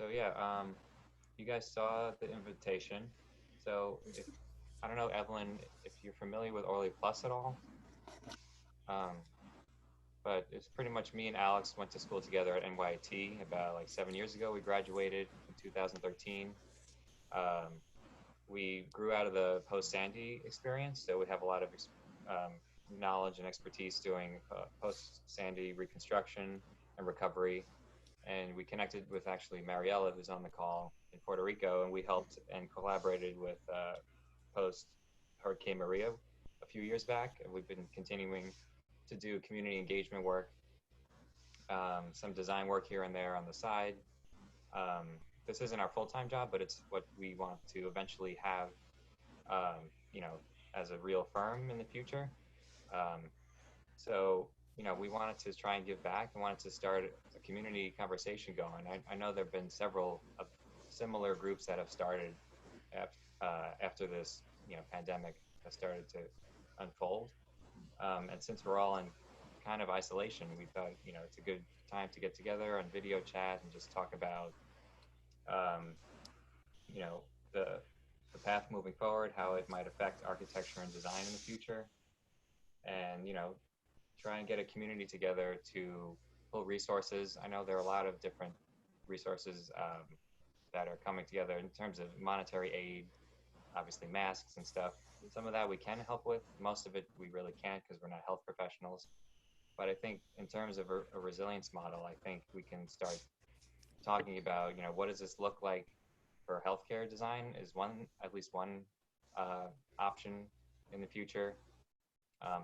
So yeah, you guys saw the invitation. So if I don't know, Evelyn, if you're familiar with Orly Plus at all, um, but it's pretty much me and Alex went to school together at NYT about like 7 years ago. We graduated in 2013. Um, we grew out of the post Sandy experience, so we have a lot of um, knowledge and expertise doing post Sandy reconstruction and recovery. And we connected with actually Mariella, who's on the call in Puerto Rico, and we helped and collaborated with post Hurricane Maria a few years back. And we've been continuing to do community engagement work, some design work here and there on the side. Um, this isn't our full-time job, but it's what we want to eventually have, um, you know, as a real firm in the future. Um, so, we wanted to try and give back and wanted to start a community conversation going. I know there have been several similar groups that have started after this, pandemic has started to unfold. And since we're all in kind of isolation, we thought, it's a good time to get together on video chat and just talk about, um, you know, the the path moving forward, how it might affect architecture and design in the future, and try and get a community together to pull resources. I know there are a lot of different resources that are coming together in terms of monetary aid, obviously masks and stuff. Some of that we can help with. Most of it we really can't because we're not health professionals. But I think in terms of a resilience model, I think we can start talking about, what does this look like for healthcare design is one, at least one option in the future.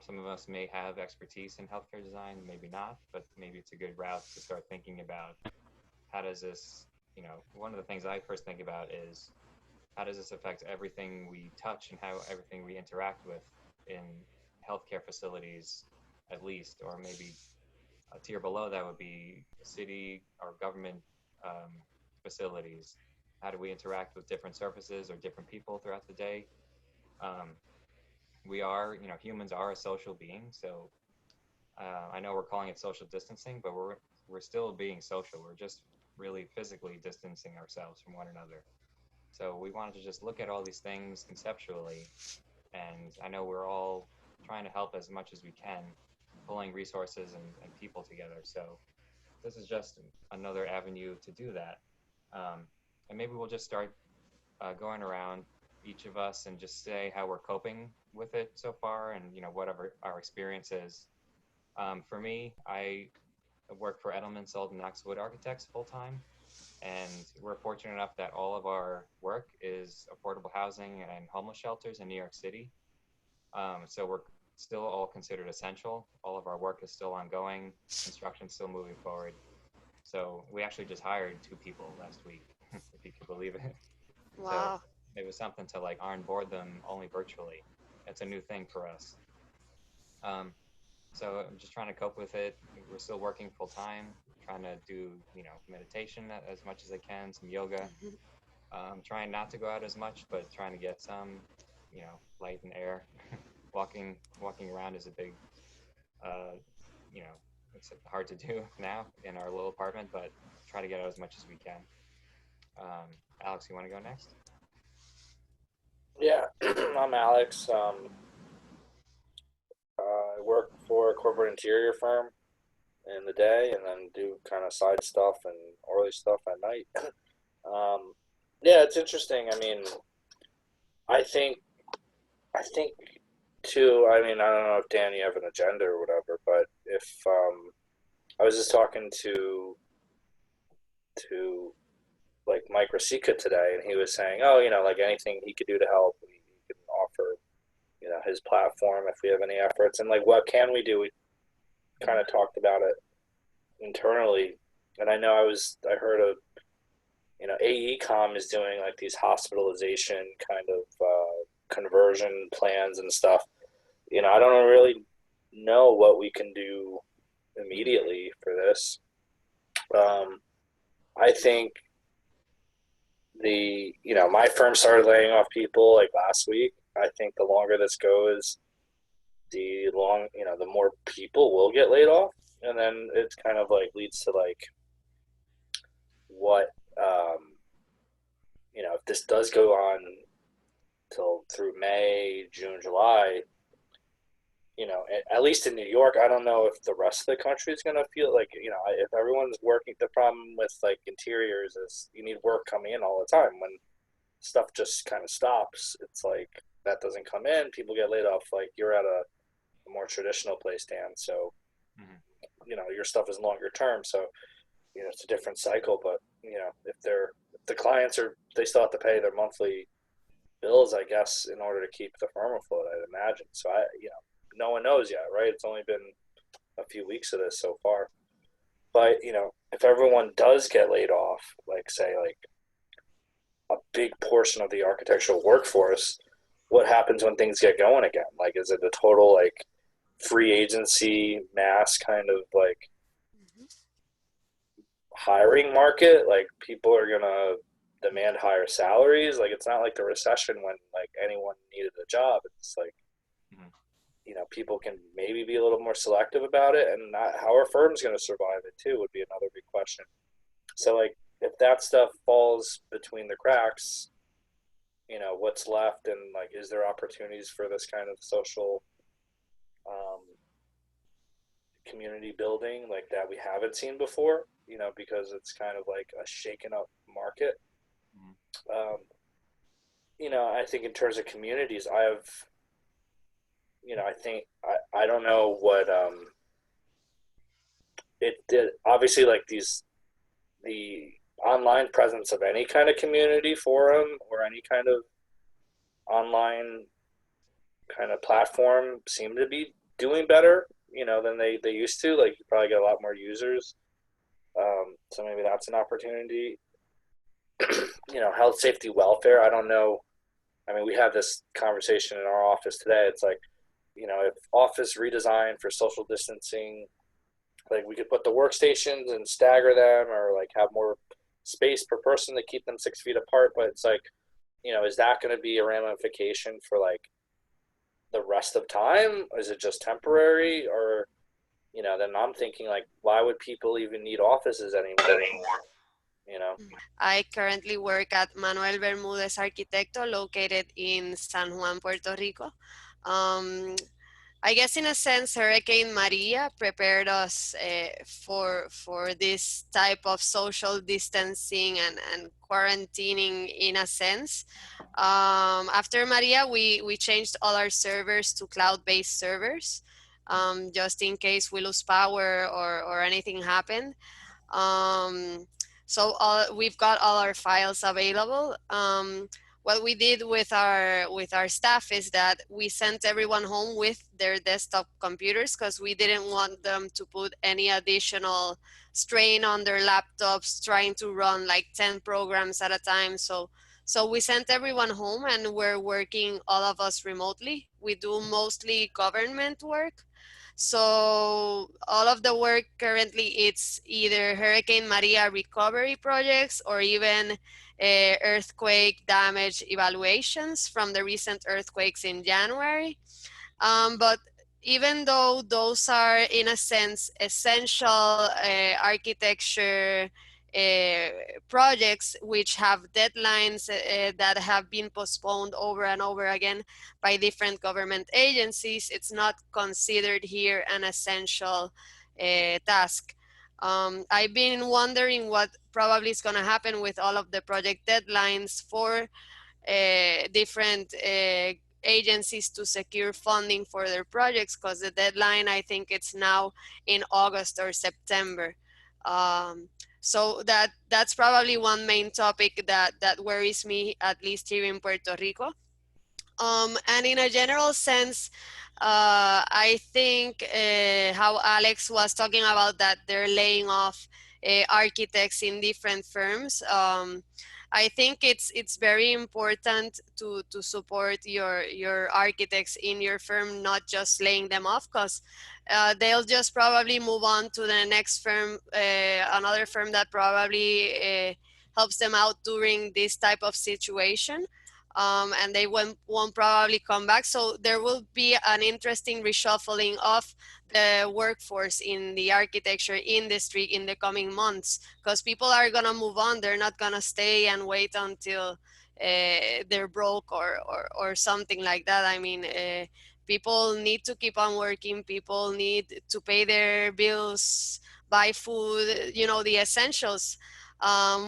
Some of us may have expertise in healthcare design, maybe not, but maybe it's a good route to start thinking about how does this, one of the things I first think about is how does this affect everything we touch and how everything we interact with in healthcare facilities, at least, or maybe a tier below that would be city or government um, facilities. How do we interact with different surfaces or different people throughout the day? Um, we are, humans are a social being. So I know we're calling it social distancing, but we're still being social. We're just really physically distancing ourselves from one another. So we wanted to just look at all these things conceptually, and I know we're all trying to help as much as we can, pulling resources and people together. So this is just another avenue to do that. And maybe we'll just start going around each of us and just say how we're coping with it so far and whatever our experience is. For me, I work for Edelman Salt and Knox Wood Architects full time, and we're fortunate enough that all of our work is affordable housing and homeless shelters in New York City. So we're still all considered essential. All of our work is still ongoing. Construction's still moving forward. So we actually just hired 2 people last week, if you can believe it. So Wow. it was something to like onboard them only virtually. It's a new thing for us. Um, so I'm just trying to cope with it. We're still working full time, trying to do, meditation as much as I can, some yoga. Mhm. Trying not to go out as much, but trying to get some, light and air. Walking around is a big, uh, you know, it's hard to do now in our little apartment, but try to get out as much as we can. Alex, you want to go next? Yeah, I'm Alex. I work for a corporate interior firm in the day, and then do kind of side stuff and early stuff at night. Um, yeah, it's interesting. I mean, I think I think too. I mean, I don't know if Dan, you have an agenda or whatever, but if I was just talking to like Mike Rosica today, and he was saying, oh, like anything he could do to help, he can offer, his platform if we have any efforts, and like what can we do? We kind Mm. of talked about it internally, and I heard of AECOM is doing like these hospitalization kind of conversion plans and stuff. I don't really know what we can do immediately for this. Um, I think my firm started laying off people like last week. I think the longer this goes, the more people will get laid off, and then it's kind of like leads to like what if this does go on till through May, June, July, at least in New York, I don't know if the rest of the country is going to feel like, if everyone's working, the problem with like interiors is you need work coming in all the time. When stuff just kind of stops, it's like that doesn't come in, people get laid off. Like you're at a more traditional place, Dan. So, your stuff is longer term. So, it's a different cycle. But, if the clients they still have to pay their monthly bills, I guess, in order to keep the firm afloat, I'd imagine. So no one knows yet, right? It's only been a few weeks of this so far. But, if everyone does get laid off, like say like a big portion of the architectural workforce, what happens when things get going again? Like, is it a total like free agency mass kind of like hiring market? Like people are gonna demand higher salaries. Like it's not like the recession when like anyone needed a job. It's like people can maybe be a little more selective about it, and not how are firms going to survive it too would be another big question. So like if that stuff falls between the cracks, what's left, and like is there opportunities for this kind of social community building like that we haven't seen before, because it's kind of like a shaken up market. I think in terms of communities, I think I don't know what it did. Obviously, like the online presence of any kind of community forum or any kind of online kind of platform seem to be doing better, than they used to. Like you probably get a lot more users. So maybe that's an opportunity. Health, safety, welfare. I don't know. I mean, we had this conversation in our office today. It's like, if office redesign for social distancing, like we could put the workstations and stagger them, or like have more space per person to keep them 6 feet apart. But it's like, is that going to be a ramification for like the rest of time? Is it just temporary? Or, then I'm thinking like, why would people even need offices anymore? I currently work at Manuel Bermúdez Arquitecto, located in San Juan, Puerto Rico. I guess in a sense, Hurricane Maria prepared us for this type of social distancing and quarantining in a sense. After Maria, we changed all our servers to cloud-based servers, just in case we lose power or anything happened. So we've got all our files available. What we did with our staff is that we sent everyone home with their desktop computers because we didn't want them to put any additional strain on their laptops trying to run like 10 programs at a time. So we sent everyone home and we're working, all of us, remotely. We do mostly government work. So all of the work currently, it's either Hurricane Maria recovery projects or even earthquake damage evaluations from the recent earthquakes in January. But even though those are, in a sense, essential architecture projects which have deadlines that have been postponed over and over again by different government agencies, it's not considered here an essential task. I've been wondering what probably is going to happen with all of the project deadlines for different agencies to secure funding for their projects, because the deadline, I think it's now in August or September. So that's probably one main topic that worries me, at least here in Puerto Rico. And in a general sense, I think how Alex was talking about that they're laying off architects in different firms. I think it's very important to support your architects in your firm, not just laying them off, because they'll just probably move on to the next firm, another firm that probably helps them out during this type of situation. and they won't probably come back. So there will be an interesting reshuffling of the workforce in the architecture industry in the coming months, because people are going to move on. They're not going to stay and wait until they're broke or something like that. I mean, people need to keep on working. People need to pay their bills, buy food, the essentials.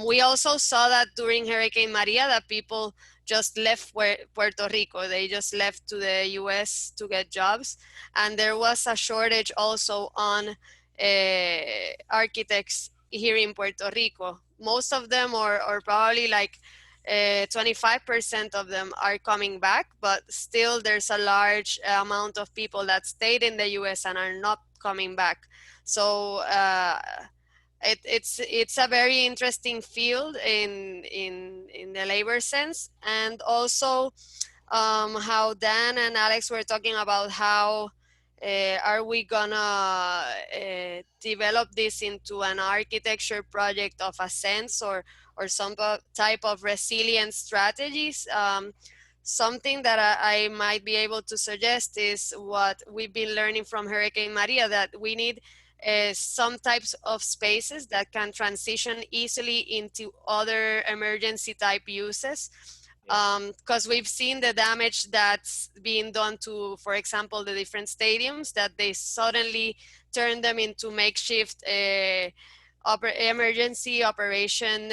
We also saw that during Hurricane Maria that people just left Puerto Rico. They just left to the US to get jobs. And there was a shortage also on architects here in Puerto Rico. Most of them, or probably like 25% of them, are coming back, but still there's a large amount of people that stayed in the US and are not coming back. So it's a very interesting field in the labor sense. And also how Dan and Alex were talking about how are we gonna develop this into an architecture project of a sense, or some type of resilient strategies. Something that I might be able to suggest is what we've been learning from Hurricane Maria, that we need some types of spaces that can transition easily into other emergency type uses, because we've seen the damage that's being done to, for example, the different stadiums, that they suddenly turn them into makeshift emergency operation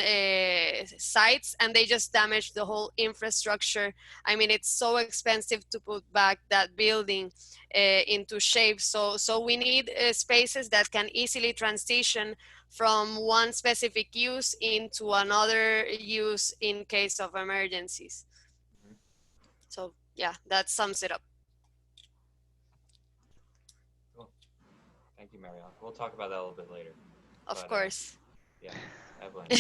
sites, and they just damage the whole infrastructure. I mean, it's so expensive to put back that building into shape. So we need spaces that can easily transition from one specific use into another use in case of emergencies. Mm-hmm. So yeah, that sums it up. Cool. Thank you, Marielle. We'll talk about that a little bit later. Of course. Yeah, Evelyn, you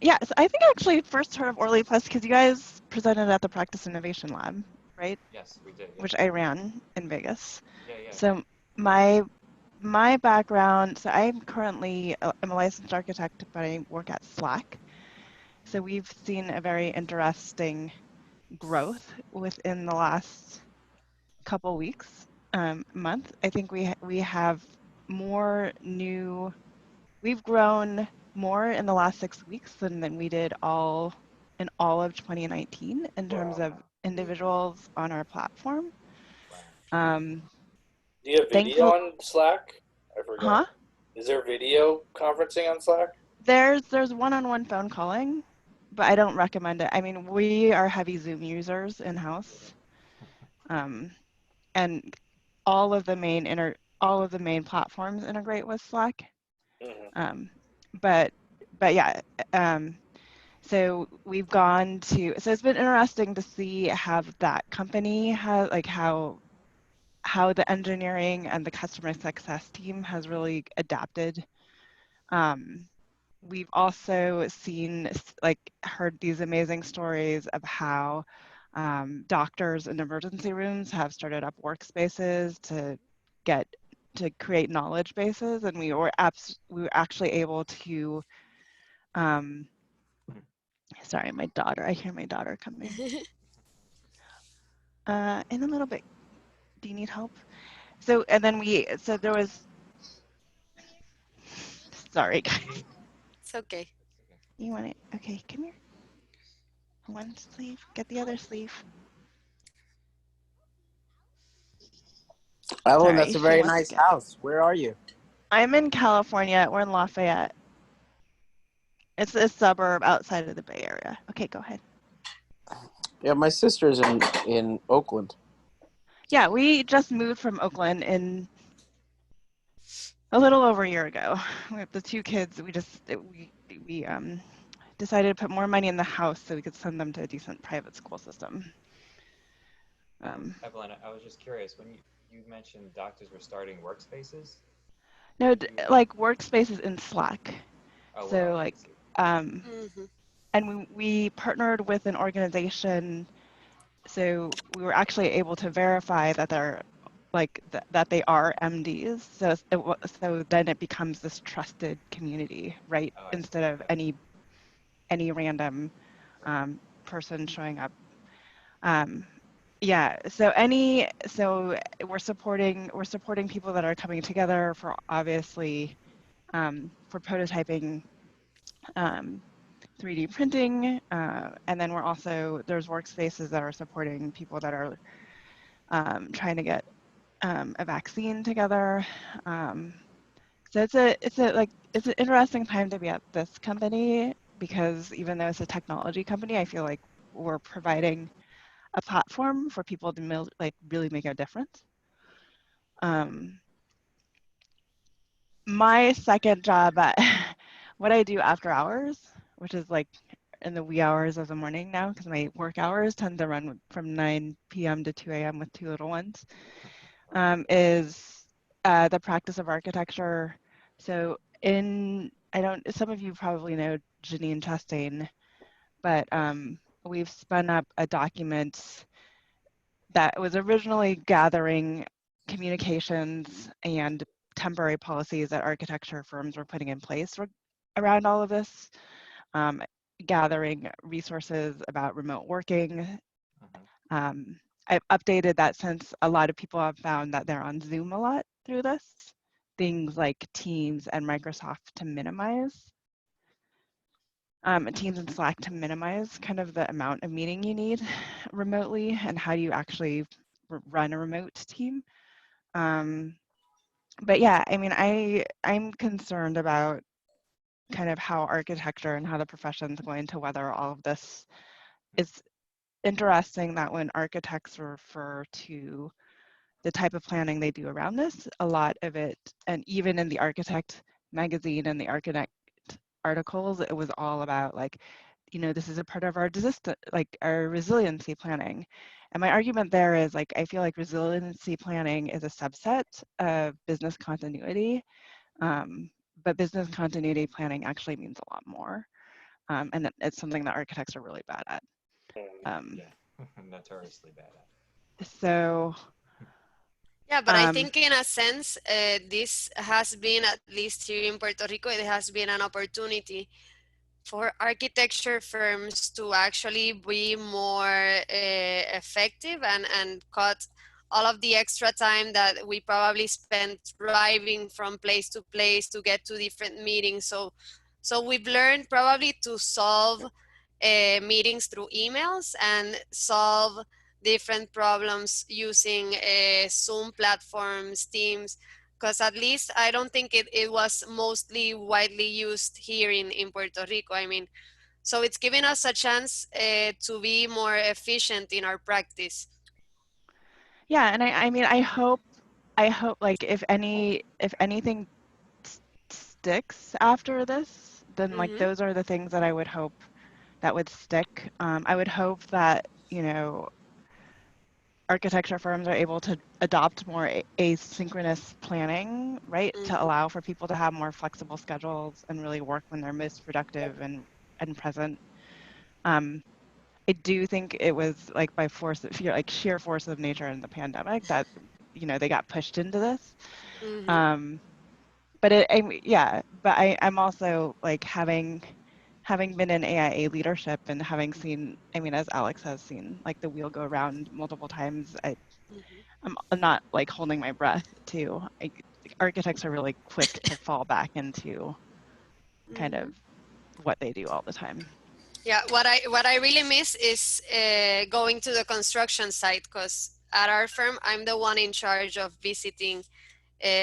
Yeah, so I think I actually first heard of ORLI Plus because you guys presented at the Practice Innovation Lab, right? Yes, we did. Yeah. Which I ran in Vegas. Yeah. So my background, so I'm a licensed architect, but I work at Slack. So we've seen a very interesting growth within the last couple weeks, month. I think we have more new. We've grown more in the last 6 weeks than we did in all of 2019 in terms of individuals on our platform. Wow. Do you have video on Slack? I forgot. Huh? Is there video conferencing on Slack? There's one-on-one phone calling, but I don't recommend it. I mean, we are heavy Zoom users in-house, and all of the main platforms integrate with Slack. Mm-hmm. But yeah, so we've gone to. So it's been interesting to see how that company has, like, how the engineering and the customer success team has really adapted. We've also heard these amazing stories of how doctors in emergency rooms have started up workspaces to create knowledge bases, and we were actually able to. Sorry, my daughter. I hear my daughter coming. In a little bit. Do you need help? So there was. Sorry, guys. It's okay. You want it? Okay, come here. One sleeve. Get the other sleeve. Evelyn, that's a very nice house. Where are you? I'm in California. We're in Lafayette. It's a suburb outside of the Bay Area. Okay, go ahead. Yeah, my sister's in Oakland. Yeah, we just moved from Oakland in a little over a year ago. We have the 2 kids. We decided to put more money in the house so we could send them to a decent private school system. Evelyn, I was just curious, when you mentioned doctors were starting workspaces? No, like workspaces in Slack. Oh, so wow. like, Mm-hmm. and we partnered with an organization, so we were actually able to verify that that they are MDs. So then it becomes this trusted community, right? Oh, Instead of any random person showing up. Yeah, so we're supporting people that are coming together for obviously for prototyping, 3D printing, and then there's workspaces that are supporting people that are trying to get a vaccine together. So it's an interesting time to be at this company, because even though it's a technology company, I feel like we're providing a platform for people to really make a difference. My second job, what I do after hours, which is like in the wee hours of the morning now, because my work hours tend to run from 9 p.m. to 2 a.m. with 2 little ones, is the practice of architecture. So some of you probably know Janine Chastain, but we've spun up a document that was originally gathering communications and temporary policies that architecture firms were putting in place around all of this, gathering resources about remote working. I've updated that since a lot of people have found that they're on Zoom a lot through this, things like Teams and Microsoft to minimize, Teams and Slack to minimize kind of the amount of meeting you need remotely, and how do you actually run a remote team. But yeah, I mean, I'm concerned about kind of how architecture and how the profession is going to weather all of this. It's interesting that when architects refer to the type of planning they do around this, a lot of it, and even in the Architect magazine and the Architect articles, it was all about like, this is a part of our our resiliency planning. And my argument there is like, I feel like resiliency planning is a subset of business continuity, but business continuity planning actually means a lot more. And it's something that architects are really bad at. Yeah, notoriously bad at. So. Yeah, but I think in a sense, this has been, at least here in Puerto Rico, it has been an opportunity for architecture firms to actually be more effective and cut all of the extra time that we probably spent driving from place to place to get to different meetings. So we've learned probably to solve meetings through emails and solve different problems using Zoom platforms, Teams, because at least I don't think it was mostly widely used here in Puerto Rico. I mean, so it's giving us a chance to be more efficient in our practice. Yeah, and I mean, I hope like if anything sticks after this, then like those are the things that I would hope that would stick. I would hope that, architecture firms are able to adopt more asynchronous planning, right? To allow for people to have more flexible schedules and really work when they're most productive and present. I do think it was like by force of fear, like sheer force of nature in the pandemic that, they got pushed into this. But I'm also like having been in AIA leadership and having seen, I mean, as Alex has seen, like the wheel go around multiple times, I'm not like holding my breath too. Architects are really quick to fall back into kind of what they do all the time. Yeah, what I really miss is going to the construction site, because at our firm, I'm the one in charge of visiting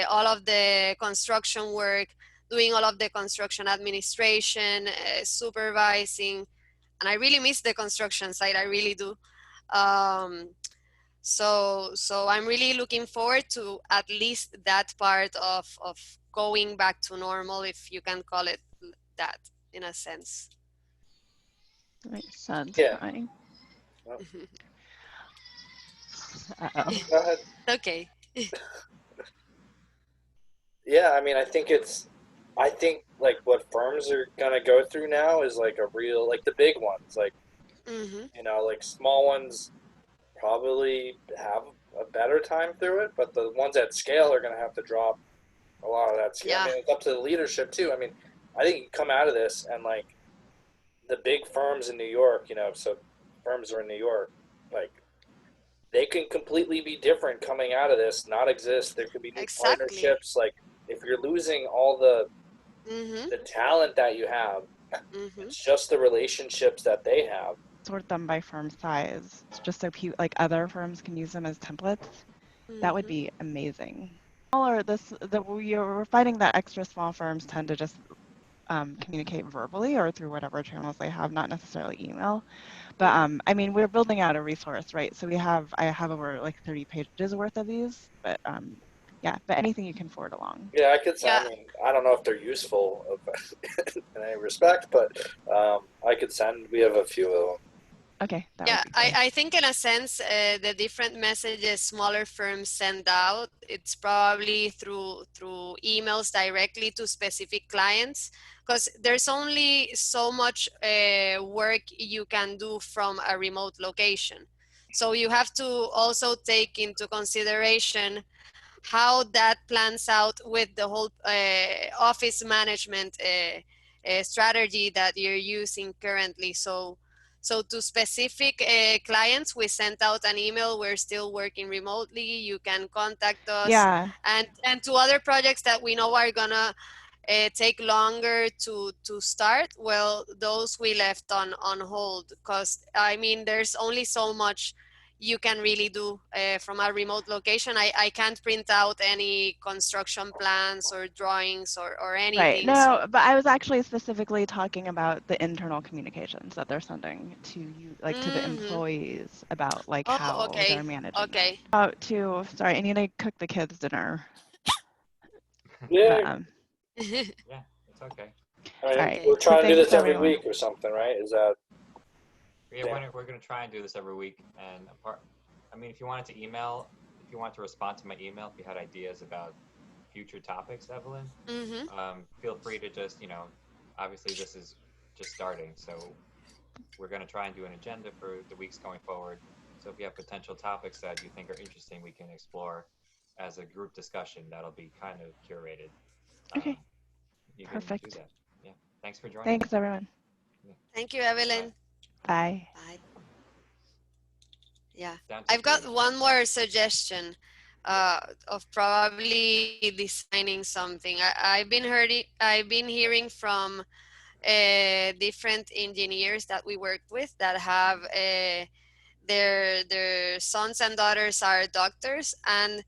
all of the construction work, doing all of the construction administration, supervising, and I really miss the construction site. I really do. So I'm really looking forward to at least that part of going back to normal, if you can call it that, in a sense. Makes sense. Yeah. Right? Uh-oh. Go ahead. Okay. Yeah, I mean, I think like what firms are gonna go through now is like a real, like the big ones, like, like small ones probably have a better time through it, but the ones at scale are gonna have to drop a lot of that scale. Yeah. I mean, it's up to the leadership too. I mean, I think you come out of this and like the big firms in New York, so firms are in New York, like they can completely be different coming out of this, not exist. There could be new Exactly. partnerships. Like if you're losing all the talent that you have, it's just the relationships that they have. Sort them by firm size, just so like other firms can use them as templates. That would be amazing. We're finding that extra small firms tend to just communicate verbally or through whatever channels they have, not necessarily email. But I mean, we're building out a resource, right? So I have over like 30 pages worth of these, but yeah, but anything you can forward along. Yeah, I could. I mean, I don't know if they're useful in any respect, but I could send. We have a few of them. Okay. Yeah, I think in a sense, the different messages smaller firms send out, it's probably through emails directly to specific clients, because there's only so much work you can do from a remote location. So you have to also take into consideration how that plans out with the whole office management strategy that you're using currently. So to specific clients, we sent out an email. We're still working remotely. You can contact us. Yeah. And to other projects that we know are gonna take longer to start, well, those we left on hold, because I mean, there's only so much you can really do from a remote location. I can't print out any construction plans or drawings or anything. Right. No, but I was actually specifically talking about the internal communications that they're sending to you, like to the employees, about like how they're managing. Okay. Sorry, I need to cook the kids dinner. Yeah. Yeah, it's okay. All right. We're trying to do this every week or something, right? Is that? Yeah, we're going to try and do this every week. And I mean, if you wanted to respond to my email, if you had ideas about future topics, Evelyn, feel free to just, obviously this is just starting. So we're going to try and do an agenda for the weeks going forward. So if you have potential topics that you think are interesting, we can explore as a group discussion. That'll be kind of curated. Okay. You Perfect. can do that. Yeah. Thanks for joining. Thanks, everyone. Yeah. Thank you, Evelyn. Bye. Bye. Yeah. I've got one more suggestion of probably designing something. I've been hearing from different engineers that we worked with that have their sons and daughters are doctors, and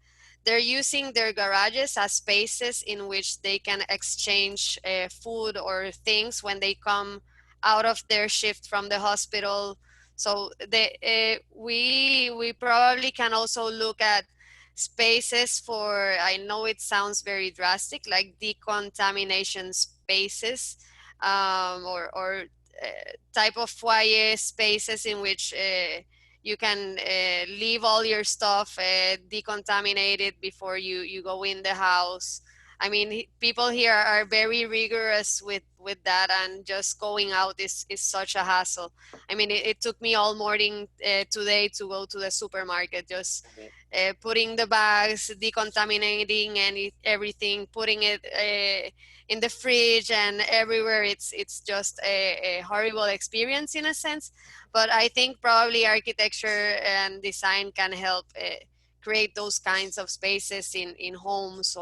they're using their garages as spaces in which they can exchange food or things when they come out of their shift from the hospital. So we probably can also look at spaces for, I know it sounds very drastic, like decontamination spaces, or type of foyer spaces in which you can leave all your stuff decontaminated before you go in the house. I mean, people here are very rigorous with that, and just going out is such a hassle. I mean, it took me all morning today to go to the supermarket, just putting the bags, decontaminating and everything, putting it in the fridge and everywhere. It's just a horrible experience in a sense. But I think probably architecture and design can help create those kinds of spaces in homes,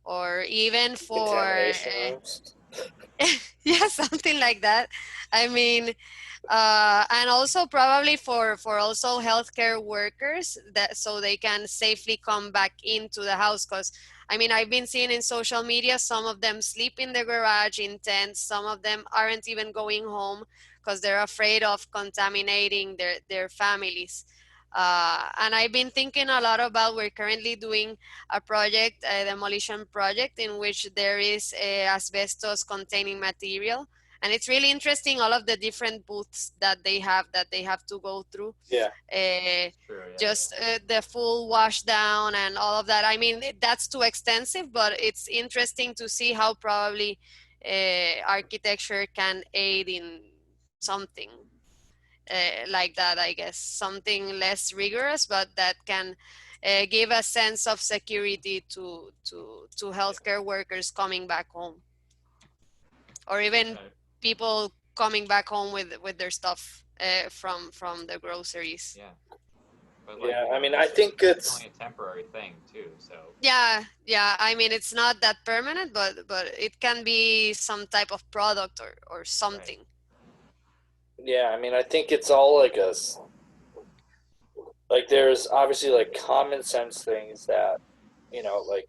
or even for yeah, something like that. I mean, and also probably for also healthcare workers, that so they can safely come back into the house. Because I mean, I've been seeing in social media, some of them sleep in the garage in tents. Some of them aren't even going home because they're afraid of contaminating their families. And I've been thinking a lot about, we're currently doing a project, a demolition project, in which there is asbestos containing material. And it's really interesting, all of the different booths that they have to go through. Yeah. The full wash down and all of that. I mean, that's too extensive, but it's interesting to see how probably architecture can aid in something like that, I guess. Something less rigorous, but that can give a sense of security to healthcare workers coming back home. Or even people coming back home with their stuff from the groceries. Yeah. But like, Yeah, you know, I mean, I this think is it's only a temporary thing too. So Yeah, I mean, it's not that permanent, but it can be some type of product or something. yeah. I mean, I think it's all like like there's obviously like common sense things that like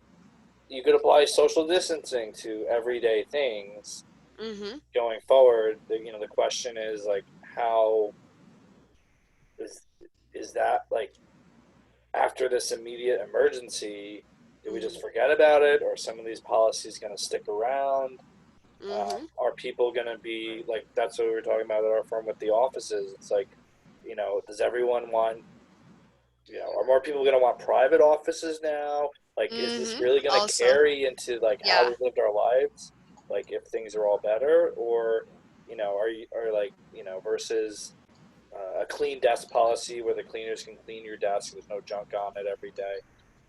you could apply social distancing to everyday things Mm-hmm. going forward. The question is like how is that like after this immediate emergency, do we just forget about it, or some of these policies going to stick around? Mm-hmm. Are people going to be like, that's what we were talking about at our firm with the offices? It's like, does everyone want, are more people going to want private offices now? Like, is this Mm-hmm. really going to Also, carry into like how yeah. we lived our lives? Like, if things are all better, or, like, versus a clean desk policy where the cleaners can clean your desk, there's no junk on it every day,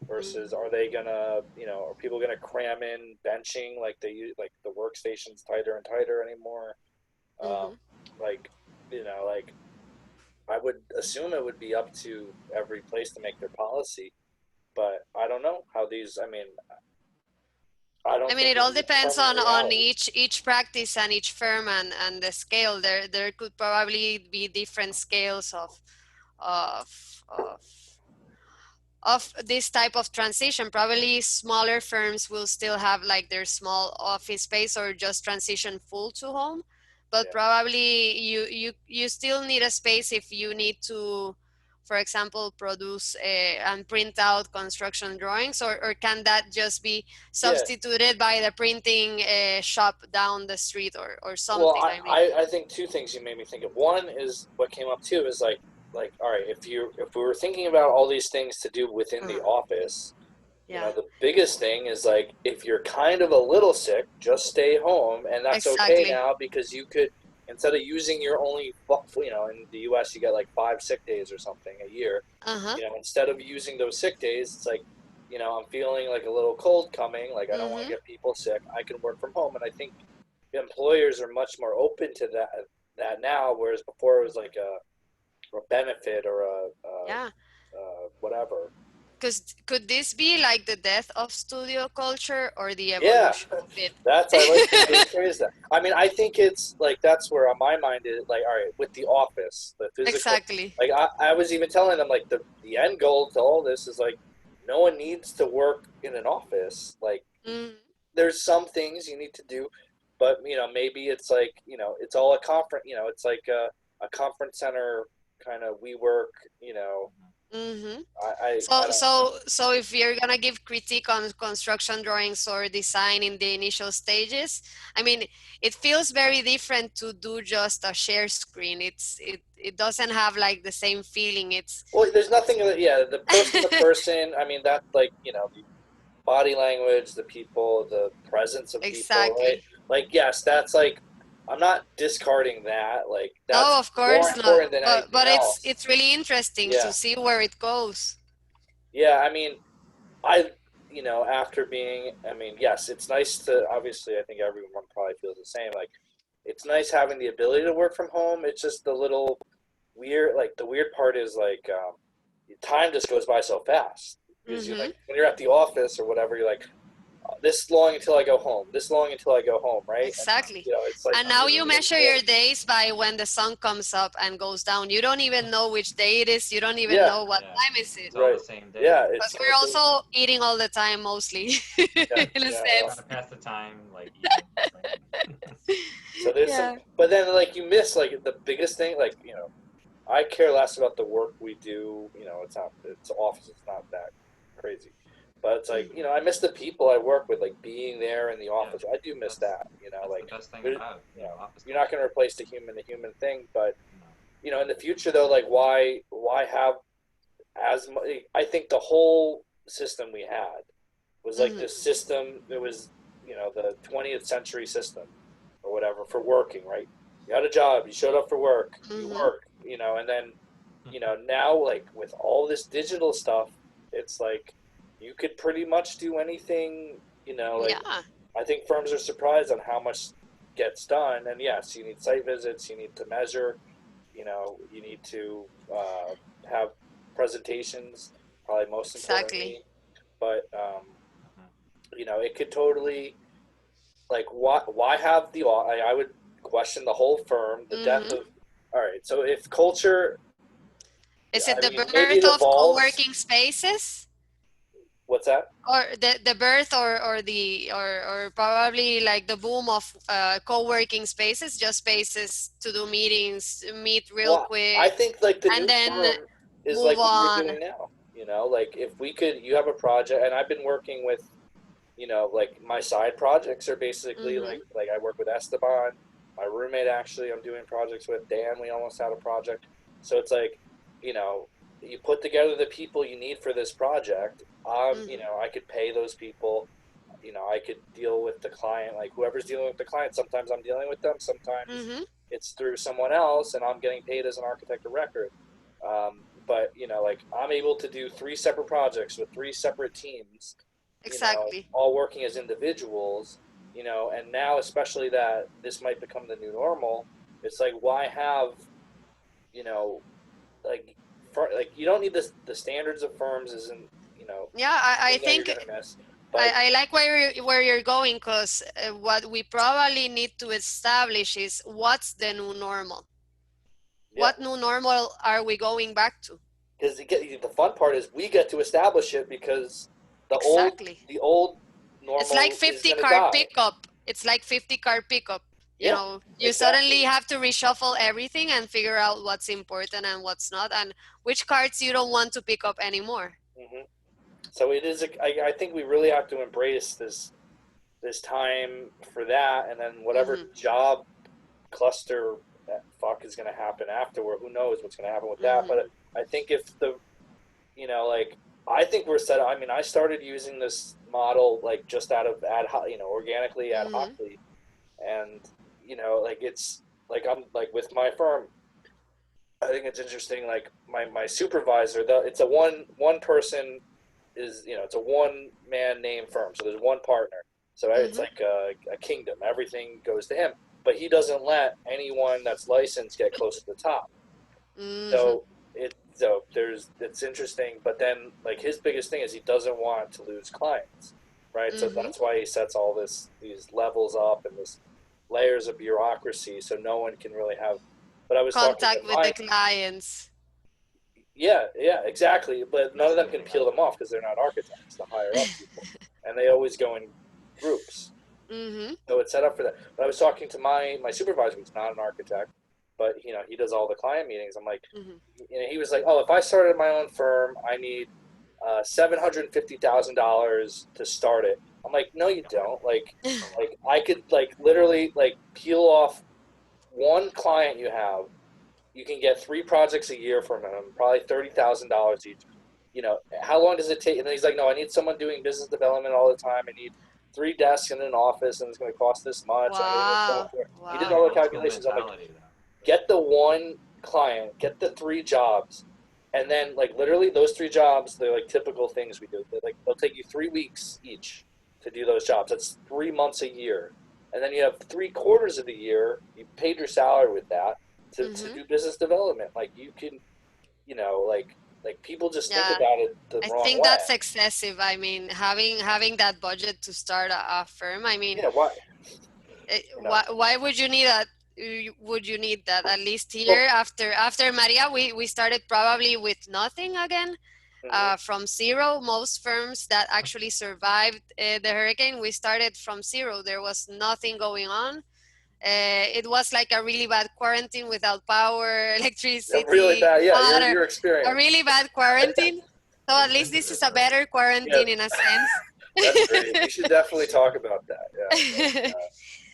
versus Mm-hmm. are they gonna, are people gonna cram in benching like they use, like the workstations tighter and tighter anymore? Um, Mm-hmm. like, like I would assume it would be up to every place to make their policy, but I don't know how these. I mean, I I don't mean, think it this all is a depends permanent on reality. each practice and each firm and the scale. There could probably be different scales of of of this type of transition. Probably smaller firms will still have like their small office space or just transition full to home, but Yeah. probably you still need a space if you need to, for example, produce and print out construction drawings, or can that just be Yeah. substituted by the printing shop down the street or Well, something? I mean, I think two things you made me think of. One is what came up too is like all right, if we were thinking about all these things to do within the office, yeah, the biggest thing is like if you're kind of a little sick, just stay home, and that's okay exactly. now because you could, instead of using your only, in the U.S. you get like 5 sick days or something a year. Uh-huh. Instead of using those sick days, it's like, I'm feeling like a little cold coming, like I don't want to Mm-hmm. get people sick. I can work from home, and I think employers are much more open to that now, whereas before it was like a benefit or Yeah. whatever. Because could this be like the death of studio culture or the Yeah, evolution of it? I like the way you phrase that. I mean, I think it's like that's where my mind is. Like, all right, with the office, the physical. Exactly. Like, I was even telling them like the end goal to all this is like no one needs to work in an office. Like, Mm, there's some things you need to do, but maybe it's like it's all a conference. It's like a conference center kind of we work. mm-hmm. I don't. So if you're gonna give critique on construction drawings or design in the initial stages, I mean, it feels very different to do just a share screen. It doesn't have like the same feeling. Well, there's nothing. Yeah, the person to person. I mean, that like the body language, the people, the presence of people, right? Exactly. Like, yes, that's like, I'm not discarding that. Like, No, that's of more course not. important than But anything else. it's really interesting Yeah. to see where it goes. Yeah. I mean, I, after being, I mean, yes, it's nice to, obviously, I think everyone probably feels the same. Like, it's nice having the ability to work from home. It's just the little weird, like, the weird part is like, time just goes by so fast because you Mm-hmm. like, when you're at the office or whatever, you're like, this long until I go home. This long until I go home, right? And Exactly. it's like And now you measure your days by when the sun comes up and goes down. You don't even know which day it is. You don't even yeah, know what yeah, time is it. it's all right. the same day. Yeah, Because it's we're also eating all the time, mostly, in a yeah. sense. Trying to pass the time, like eating. So there's Yeah. some, but then like you miss like the biggest thing. Like I care less about the work we do. It's office. It's not that crazy. But it's like I miss the people I work with, like being there in the office. I do miss that. That's Like the best thing there's- about office. you're not going to replace the human thing, but in the future though, like why have as much? I think the whole system we had was like this system. It was the 20th century system or whatever for working. Right, you had a job, you showed up for work, you work. And then now like with all this digital stuff, it's like you could pretty much do anything. Like Yeah. I think firms are surprised on how much gets done. And yes, you need site visits, you need to measure, you know, you need to have presentations, probably most Exactly. importantly. But you know, it could totally, like, why have the I would question the whole firm, the death of. All right, so if culture, Is it I the mean, maybe birth it of evolves. co-working spaces? What's that? Or the birth or probably like the boom of co-working spaces, just spaces to do meetings, meet real Well, I quick, think like the and new then firm is move like what you're on. doing now. You know, like if we could, you have a project, and I've been working with, you know, like my side projects are basically like I work with Esteban, my roommate actually. I'm doing projects with Dan. We almost had a project, so it's like, you know, you put together the people you need for this project. You know, I could pay those people. You know, I could deal with the client, like whoever's dealing with the client. Sometimes I'm dealing with them. Sometimes it's through someone else, and I'm getting paid as an architect of record. But you know, like I'm able to do 3 separate projects with 3 separate teams, you know, Exactly. all working as individuals, you know, and now especially that this might become the new normal, it's like why have, you know, like like you don't need the standards of firms isn't, you know, Yeah, I thing that you're think gonna miss. But I like where you're going, because what we probably need to establish is what's the new normal. yeah, What new normal are we going back to? because the fun part is we get to establish it because Exactly. the old It's like normal is 50 gonna car die. pickup. It's like 50 car pickup. You Yeah, know, you exactly. suddenly have to reshuffle everything and figure out what's important and what's not, and which cards you don't want to pick up anymore. So it is. I think we really have to embrace this time for that, and then whatever job cluster fuck is going to happen afterward. Who knows what's going to happen with that? But I think if the, you know, like I think we're set. I mean, I started using this model like just out of ad hoc, you know, organically ad hocly, and you know, like it's like I'm like with my firm. I think it's interesting. Like my supervisor, it's a one person is, you know, it's a one man name firm. So there's one partner. So it's like a kingdom. Everything goes to him, but he doesn't let anyone that's licensed get close to the top. So it's interesting. But then like his biggest thing is he doesn't want to lose clients, right? So that's why he sets all these levels up and this layers of bureaucracy, so no one can really have. But I was talking to Contact with the clients. yeah, exactly. But none of them can peel them off because they're not architects, the higher up people, and they always go in groups. So it's set up for that. But I was talking to my supervisor, who's not an architect, but you know he does all the client meetings. I'm like, you know, he was like, oh, if I started my own firm, I need $750,000 to start it. I'm like, no, you don't. Like I could like literally like peel off one client you have. You can get 3 projects a year from him, probably $30,000 each. You know, how long does it take? And then he's like, no, I need someone doing business development all the time. I need 3 desks in an office, and it's going to cost this much. I need this Wow. software. He did Wow. all the Old school calculations. I'm like, mentality, though. get the one client, get the 3 jobs, and then like literally those 3 jobs, they're like typical things we do. They're like they'll take you 3 weeks each to do those jobs. That's 3 months a year, and then you have 3/4 of the year. You paid your salary with that to do business development. Like you can, you know, like people just think Yeah. about it the I wrong think way. that's excessive. I mean, having that budget to start a firm. I mean, Yeah, why? You know, why would you need that? Would you need that? At least here, after Maria, we started probably with nothing again, from zero. Most firms that actually survived the hurricane, we started from zero. There was nothing going on. It was like a really bad quarantine without power, really electricity, bad. Yeah, water. your A experience. really bad quarantine. So at least this is a better Yeah, quarantine in a sense. that's great. We should definitely talk about that. Yeah.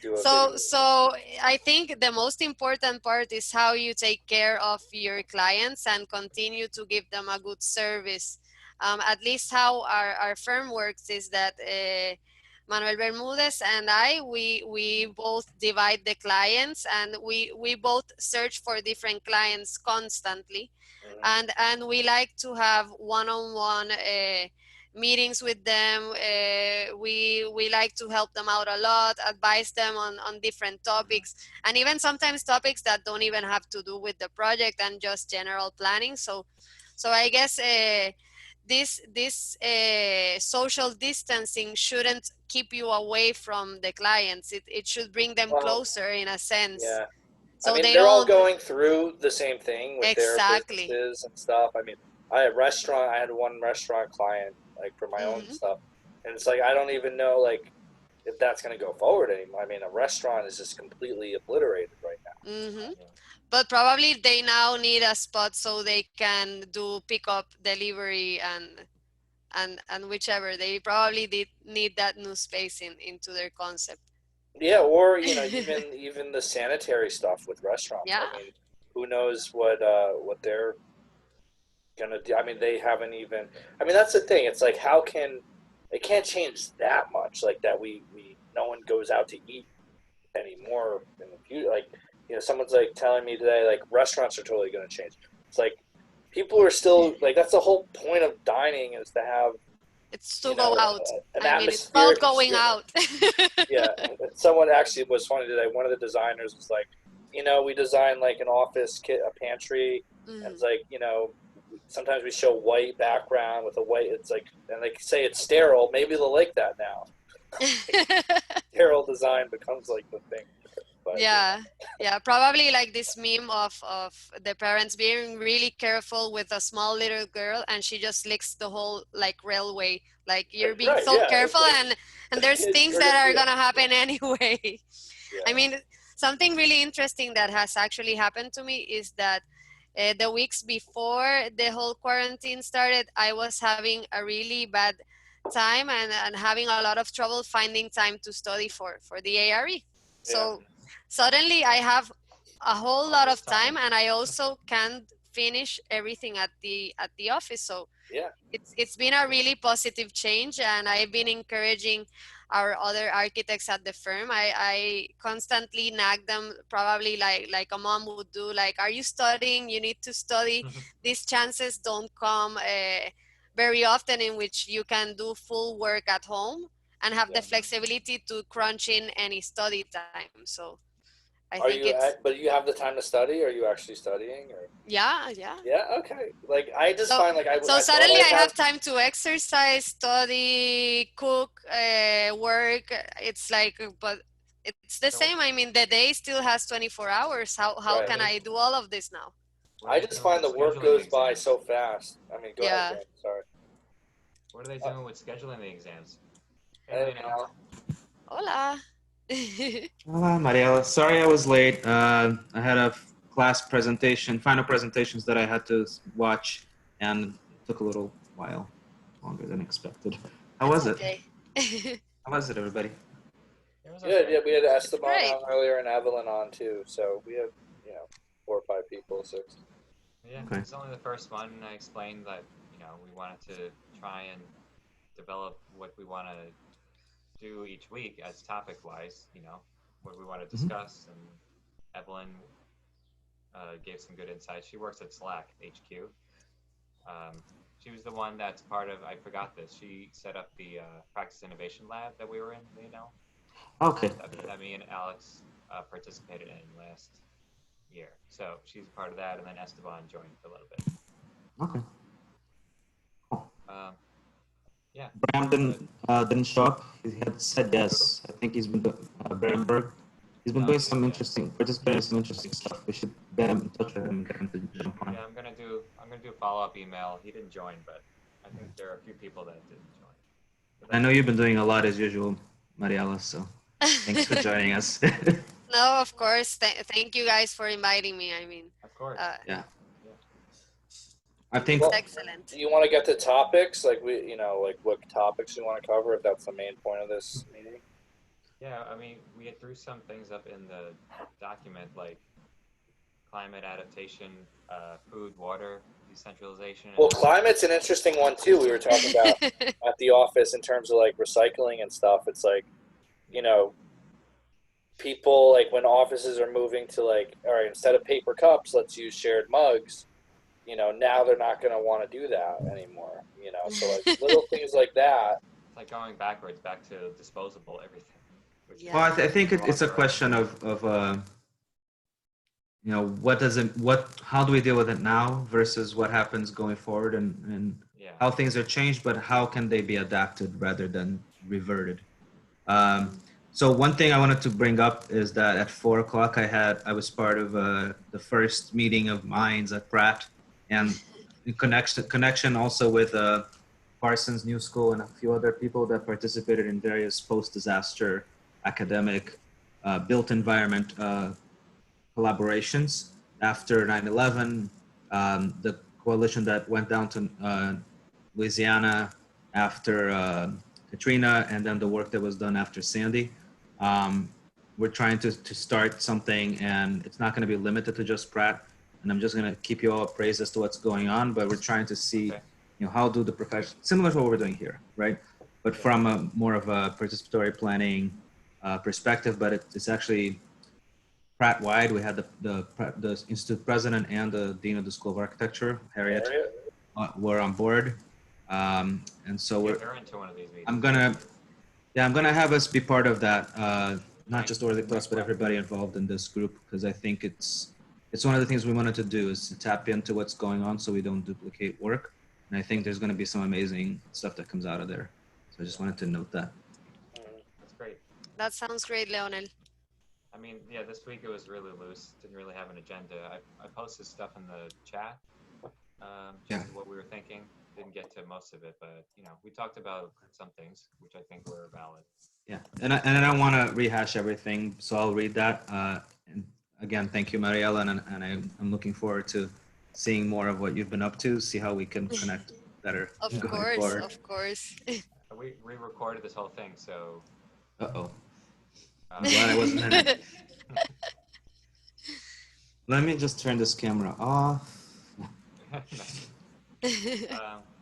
Do a video. So I think the most important part is how you take care of your clients and continue to give them a good service. At least how our firm works is that Manuel Bermudez and we both divide the clients, and we both search for different clients constantly, and we like to have one-on-one meetings with them. We like to help them out a lot, advise them on different topics, and even sometimes topics that don't even have to do with the project and just general planning. So I guess this social distancing shouldn't keep you away from the clients. It should bring them Well, closer in a sense, yeah. I so mean, they they're all don't. going through the same thing with their Exactly. businesses and stuff. I mean, I had one restaurant client, like, for my own Hmm. stuff, and it's like I don't even know, like, if that's going to go forward anymore. I mean, a restaurant is just completely obliterated right now. Hmm. Yeah. But probably they now need a spot so they can do pickup, delivery, and whichever. They probably did need that new space into their concept. Yeah, or even the sanitary stuff with restaurants. I Yeah. mean, who knows what they're gonna do? I mean, they haven't even. I mean, that's the thing. It's like, how can it can't change that much? Like that, we no one goes out to eat anymore in the future. Like, someone's like telling me today, like, restaurants are totally gonna change. It's like people are still like, that's the whole point of dining, is to have It's to go out. an I mean, it's called atmospheric going experience. out. Yeah, and someone actually was funny today. One of the designers was like, we design like an office kit, a pantry, and it's Mm. like, sometimes we show white background with a white. It's like, and they say it's sterile. Maybe they'll like that now. Sterile design becomes like the thing. But Yeah, probably like this meme of the parents being really careful with a small little girl, and she just licks the whole like railway. Like, you're being right, so yeah, it's careful, like, and there's things you're that gonna, are yeah, gonna happen anyway. I yeah, mean, something really interesting that has actually happened to me is that the weeks before the whole quarantine started, I was having a really bad time, and having a lot of trouble finding time to study for the ARE. yeah. So suddenly I have a whole All lot this of time. time, and I also can't finish everything at the office. So Yeah. it's been a really positive change, and I've been encouraging our other architects at the firm. I constantly nag them, probably like a mom would do, like, are you studying? You need to study. These chances don't come very often in which you can do full work at home and have the Yeah. flexibility to crunch in any study time. So I think Are it's, you but you have the time to study? Are you actually studying, or? yeah. Yeah. Okay. Like, I just So, find, like, so I thought suddenly I'd I have. have time to exercise, study, cook, work. It's like, but it's the So same. I mean, the day still has 24 hours. How Right. can I do all of this now? what are I they just doing find with the work scheduling the goes by exams? so fast. I mean, go ahead, Yeah. Dan. Sorry. What are they Uh, doing with scheduling the exams? Hey, hey, Lionel. Al. Hola. Hola, Mariela. Sorry I was late. I had a class presentation, final presentations that I had to watch, and it took a little while, longer than expected. How That's was it? okay. How was it, everybody? It was Good. okay. Yeah, we had It's Esteban great. on earlier and Evelyn on too. So we have, 4 or 5 people, 6. Yeah, Okay. it's only the first one. I explained that, we wanted to try and develop what we want to do each week as topic wise, what we want to Mhm. discuss. And Evelyn gave some good insights. She works at Slack HQ. She was the one that's part of, I forgot this, she set up the practice innovation lab that we were in, Okay. that me and Alex participated in last year. So she's part of that, and then Esteban joined for a little bit. Okay. Cool. Yeah. Bram But didn't show up. He had said yes. I think he's been Bramberg. He's been no, doing he some did, yeah. participating in some interesting stuff. We should get him in touch with him and get him to jump on. Yeah, I'm gonna do a follow-up email. He didn't join, but I think there are a few people that didn't join. But I know that's you've been doing a lot as usual, Mariela. So thanks for joining us. No, of course. Thank you guys for inviting me. I mean, of course. Yeah. Yeah. I think it's Well, excellent. do you want to get to topics? Like, like, what topics you want to cover, if that's the main point of this meeting? Yeah, I mean, we had threw some things up in the document, like climate adaptation, food, water, decentralization. Well, climate's an interesting one too. We were talking about at the office in terms of, like, recycling and stuff. It's like, people, like, when offices are moving to, like, all right, instead of paper cups, let's use shared mugs. you know, now they're not going to want to do that anymore, you know, so like little things like that. It's like going backwards, back to disposable everything. Yeah. Well, I think it's a question of you know, how do we deal with it now versus what happens going forward, and Yeah. how things are changed, but how can they be adapted rather than reverted. So one thing I wanted to bring up is that at 4 o'clock I was part of the first meeting of minds at Pratt, and in connection also with Parsons New School and a few other people that participated in various post-disaster academic built environment collaborations after 9/11, the coalition that went down to Louisiana after Katrina, and then the work that was done after Sandy. We're trying to start something, and it's not going to be limited to just Pratt. And I'm just going to keep you all appraised as to what's going on, but we're trying to see, you know, how do the professionals, similar to what we're doing here, right? But from a more of a participatory planning perspective, but it's actually Pratt-wide. We had the institute president and the dean of the School of Architecture, Harriet, were on board. And so they're into one of these meetings. I'm gonna have us be part of that. Not just ORLI Plus, but everybody involved in this group, because I think it's one of the things we wanted to do is to tap into what's going on so we don't duplicate work. And I think there's going to be some amazing stuff that comes out of there. So I just wanted to note that. That's great. That sounds great, Leonel. I mean, yeah, this week it was really loose. Didn't really have an agenda. I posted stuff in the chat, just what we were thinking. Didn't get to most of it, but you know, we talked about some things which I think were valid. Yeah, and I don't want to rehash everything, so I'll read that. And again, thank you, Mariella, and I'm looking forward to seeing more of what you've been up to. See how we can connect better. Of going forward. Of course. We re-recorded this whole thing, so. I'm glad I wasn't in it. Let me just turn this camera off.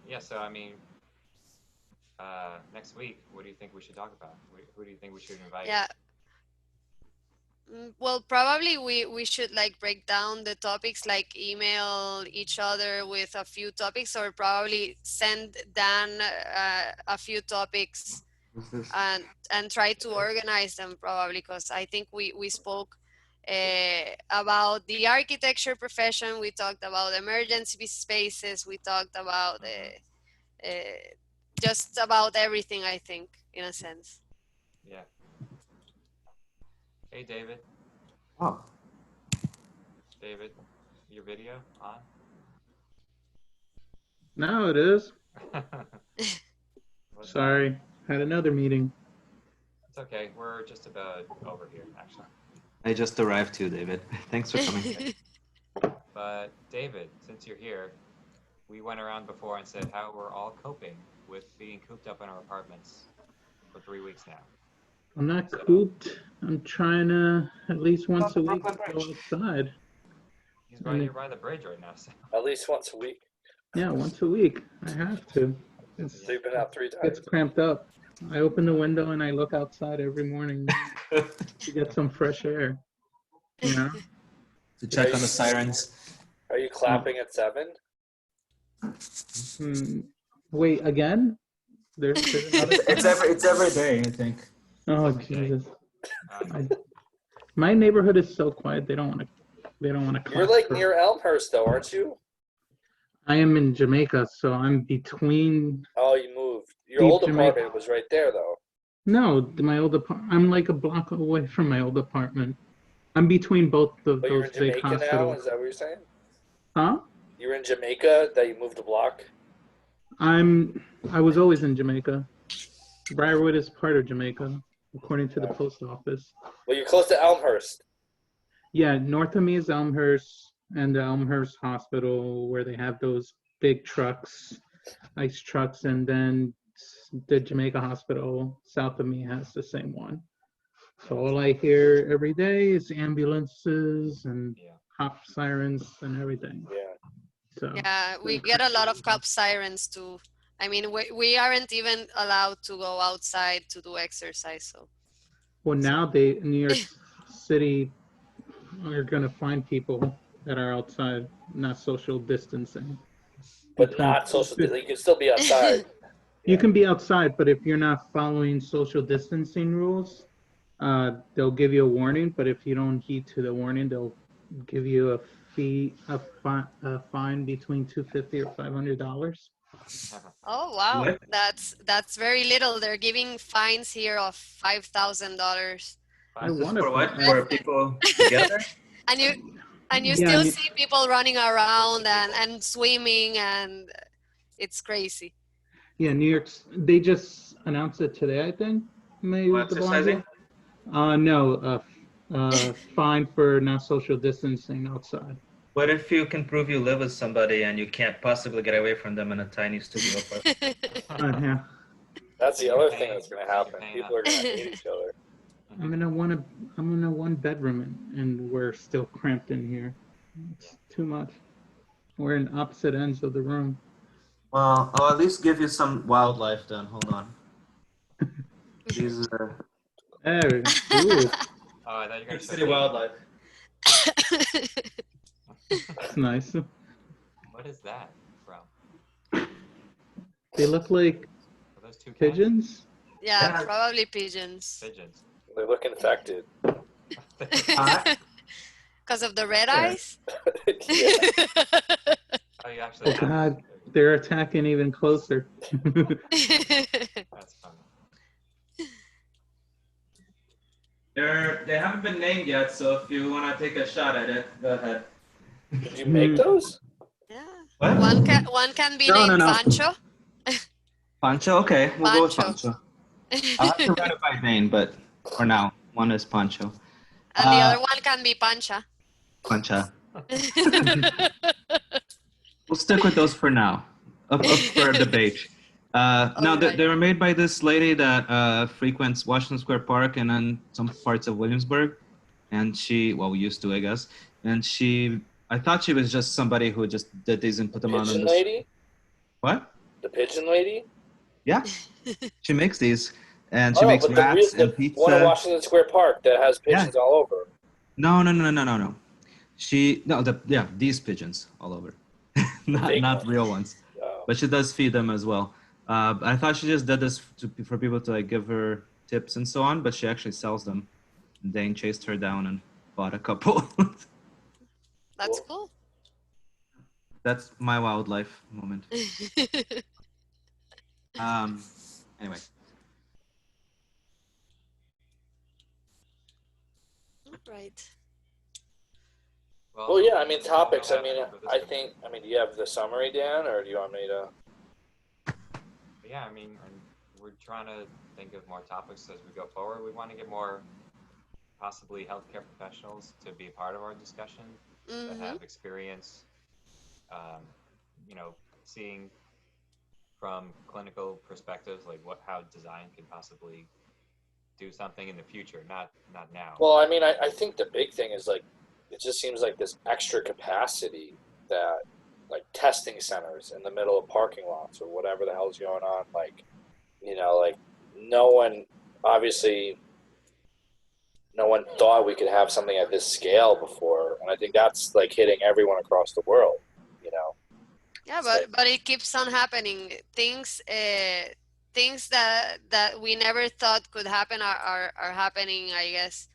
Yeah, so I mean, next week, what do you think we should talk about? Who do you think we should invite? Yeah. Well, probably we should like break down the topics, like email each other with a few topics, or probably send Dan a few topics and try to organize them, probably, because I think we spoke about the architecture profession, we talked about emergency spaces, we talked about just about everything, I think, in a sense. Yeah. Hey, David. Oh. David, your video on? No, it is. What's Sorry, had another meeting. It's okay. We're just about over here, actually. I just arrived too, David. Thanks for coming. But David, since you're here, we went around before and said how we're all coping with being cooped up in our apartments for 3 weeks now. I'm not cooped. I'm trying to at least once a week go outside. He's right here by the bridge right now. So. At least once a week. Yeah, once a week. I have to. So you've been out 3 times. It's cramped up. I open the window and I look outside every morning to get some fresh air. You know? To check on the sirens. Are you clapping at 7? Wait, again? There's another it's every day, I think. Oh Jesus! My neighborhood is so quiet. They don't want to. You're like near Elmhurst, though, aren't you? I am in Jamaica, so I'm between. Oh, you moved. Your old apartment was right there, though. No, my old apartment. I'm like a block away from my old apartment. I'm between both of But those you're in big Jamaica hospitals. now? Is that what you're saying? Huh? You're in Jamaica that you moved a block? I was always in Jamaica. Briarwood is part of Jamaica, according to the post office. Well, you're close to Elmhurst. Yeah, north of me is Elmhurst and the Elmhurst Hospital, where they have those big trucks, ice trucks, and then the Jamaica Hospital south of me has the same one. So all I hear every day is ambulances and cop sirens and everything. Yeah. So yeah, we get a lot of cop sirens too. I mean, we aren't even allowed to go outside to do exercise. So. Well, now New York City are going to find people that are outside, not social distancing. But Between not social. You can still be outside. You can be outside, but if you're not following social distancing rules, they'll give you a warning. But if you don't heed to the warning, they'll give you a fine between $250 or $500. Oh wow, What? that's very little. They're giving fines here of $5,000, I This is want for to. what? For people together? and you Yeah, still see people running around and swimming, and it's crazy. yeah, New York. They just announced it today, I think. Maybe Well, the Bellagio. exercising? No, fine for not social distancing outside. What if you can prove you live with somebody and you can't possibly get away from them in a tiny studio apartment? Yeah, That's the You're other paying- thing that's going to you're happen. paying People up. are going to hate each other. I'm in a one bedroom and we're still cramped in here. It's too much. We're in opposite ends of the room. Well, I'll at least give you some wildlife then. Hold on. These are Hey, ooh, Oh, I thought you were going to city wildlife. that's nice. What is that from? They look like Are those two pigeons. Yeah, Yeah. probably pigeons. Pigeons. They look infected. Because of the red Yeah. eyes? Yeah. Oh, you actually Oh have God, those. they're attacking even closer. That's funny. They haven't been named yet, so if you want to take a shot at it, go ahead. Did you make those? Yeah. What? One can be No, named no. Pancho. Pancho? Okay, we'll go with Pancho. Pancho. I'll have to run it by Dane, but for now, one is Pancho. And the other one can be Pancha. Pancha. We'll stick with those for now. Up for debate. No, Alright. they were made by this lady that frequents Washington Square Park and then some parts of Williamsburg. And she, well, we used to, I guess. And I thought she was just somebody who just did these and put them on. Pigeon lady? What? The pigeon lady? Yeah. She makes these. And she makes but wraps the and pizza. one in Washington Square Park that has pigeons all over. No. These pigeons all over. not real ones. Oh. But she does feed them as well. I thought she just did this for people to like give her tips and so on, but she actually sells them. Dane chased her down and bought a couple. That's cool. That's my wildlife moment. Anyway. Right. Well, yeah, I mean, topics. I mean, do you have the summary, Dan, or do you want me to? Yeah, I mean, we're trying to think of more topics as we go forward. We want to get more possibly healthcare professionals to be a part of our discussion that have experience, seeing from clinical perspectives, like how design can possibly do something in the future, not now. Well, I mean, I think the big thing is like, it just seems like this extra capacity that, like, testing centers in the middle of parking lots or whatever the hell's going on, like, no one thought we could have something at this scale before, and I think that's like hitting everyone across the world, Yeah, but it keeps on happening. Things that we never thought could happen are happening, I guess.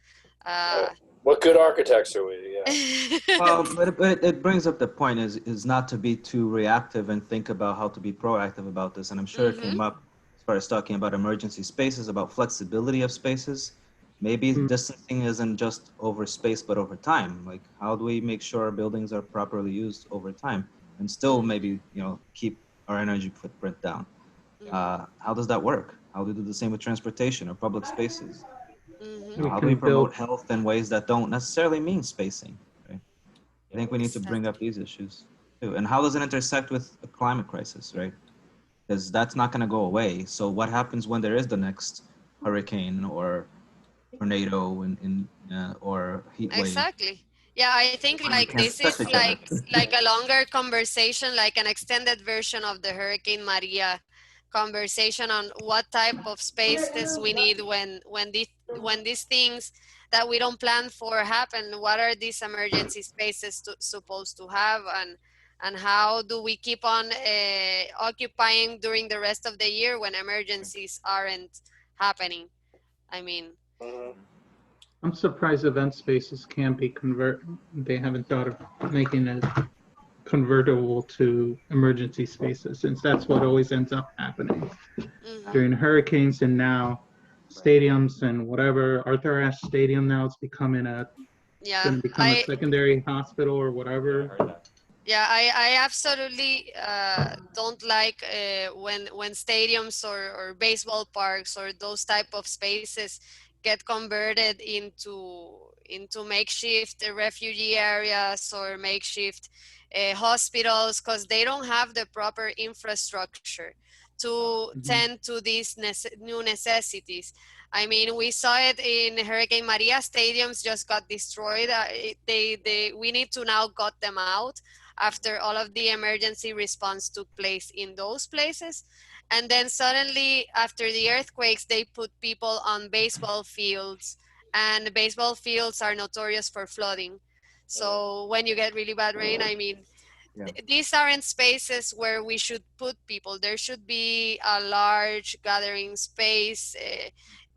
What good architects are we? Yeah. Well, but it brings up the point is not to be too reactive and think about how to be proactive about this. And I'm sure it came up as far as talking about emergency spaces, about flexibility of spaces. Maybe distancing isn't just over space, but over time. Like, how do we make sure our buildings are properly used over time and still maybe, keep our energy footprint down? How does that work? How do we do the same with transportation or public spaces? How do we promote health in ways that don't necessarily mean spacing? Right? I think we need to bring up these issues too. And how does it intersect with a climate crisis, right? Because that's not going to go away. So what happens when there is the next hurricane or tornado or heat wave? Exactly. Yeah, I think like this is like a longer conversation, like an extended version of the Hurricane Maria conversation on what type of spaces we need when these things that we don't plan for happen. What are these emergency spaces supposed to have, and how do we keep on occupying during the rest of the year when emergencies aren't happening? I mean, I'm surprised event spaces can't be they haven't thought of making it convertible to emergency spaces, since that's what always ends up happening during hurricanes. And now stadiums and whatever, Arthur Ashe Stadium, now it's becoming going to become a secondary hospital or whatever. Yeah, I absolutely don't like when stadiums or baseball parks or those type of spaces get converted into makeshift refugee areas or makeshift hospitals, because they don't have the proper infrastructure to tend to these new necessities. I mean, we saw it in Hurricane Maria. Stadiums just got destroyed. We need to now gut them out after all of the emergency response took place in those places. And then suddenly, after the earthquakes, they put people on baseball fields, and baseball fields are notorious for flooding. So when you get really bad rain, I mean, these aren't spaces where we should put people. There should be a large gathering space.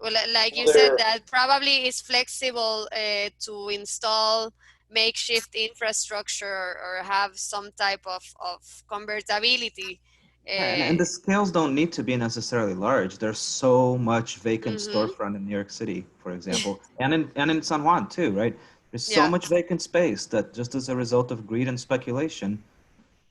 Well, like you said, that probably is flexible to install makeshift infrastructure or have some type of convertibility. And the scales don't need to be necessarily large. There's so much vacant storefront in New York City, for example, and in San Juan too, right? There's so much vacant space that just as a result of greed and speculation,